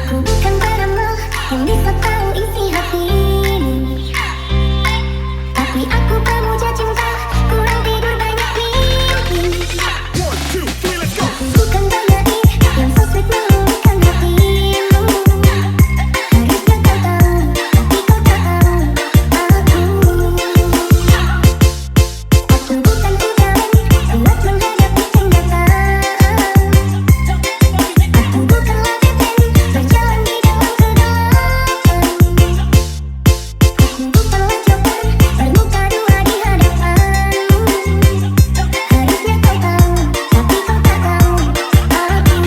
Aku bukan peramal yang bisa tahu isi hatimu, tapi aku pemuja cinta, kurang tidur banyak mimpi. Aku bukan penyair yang so sweet meluluhkan hatimu. Harusnya kau tahu, tapi kau tak tahu aku. Aku bukan ultramen, kuat menghadapi kenyataan. Aku bukanlah berjalan di dalam kegelapan. Aku bukanlah coper bermuka dua di hadapanmu. Harusnya kau tahu, tapi kau tak tahu aku.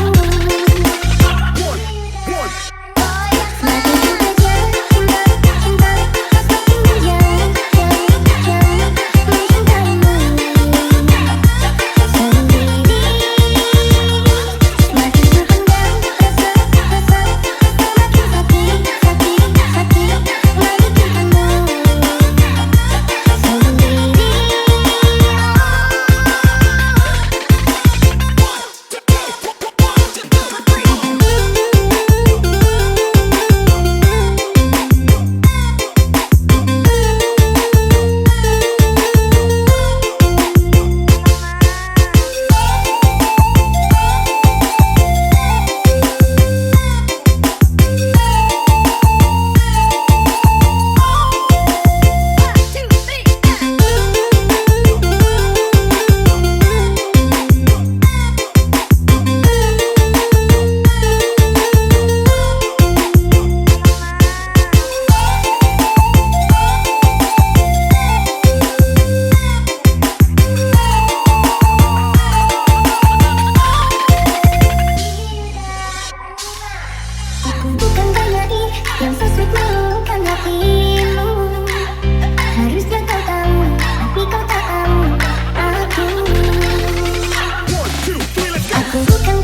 Semakin ku kejar cinta, cinta, semakin menjauh, jauh, jauh mencintaimu sendiri. Semakin ku pendam rasa, rasa, semakin sakit, sakit, sakit memikirkanmu sendiri. Aku bukan penyair yang so sweet meluluhkan hatimu. Harusnya kau tahu, tapi kau tak tahu aku. Aku bukan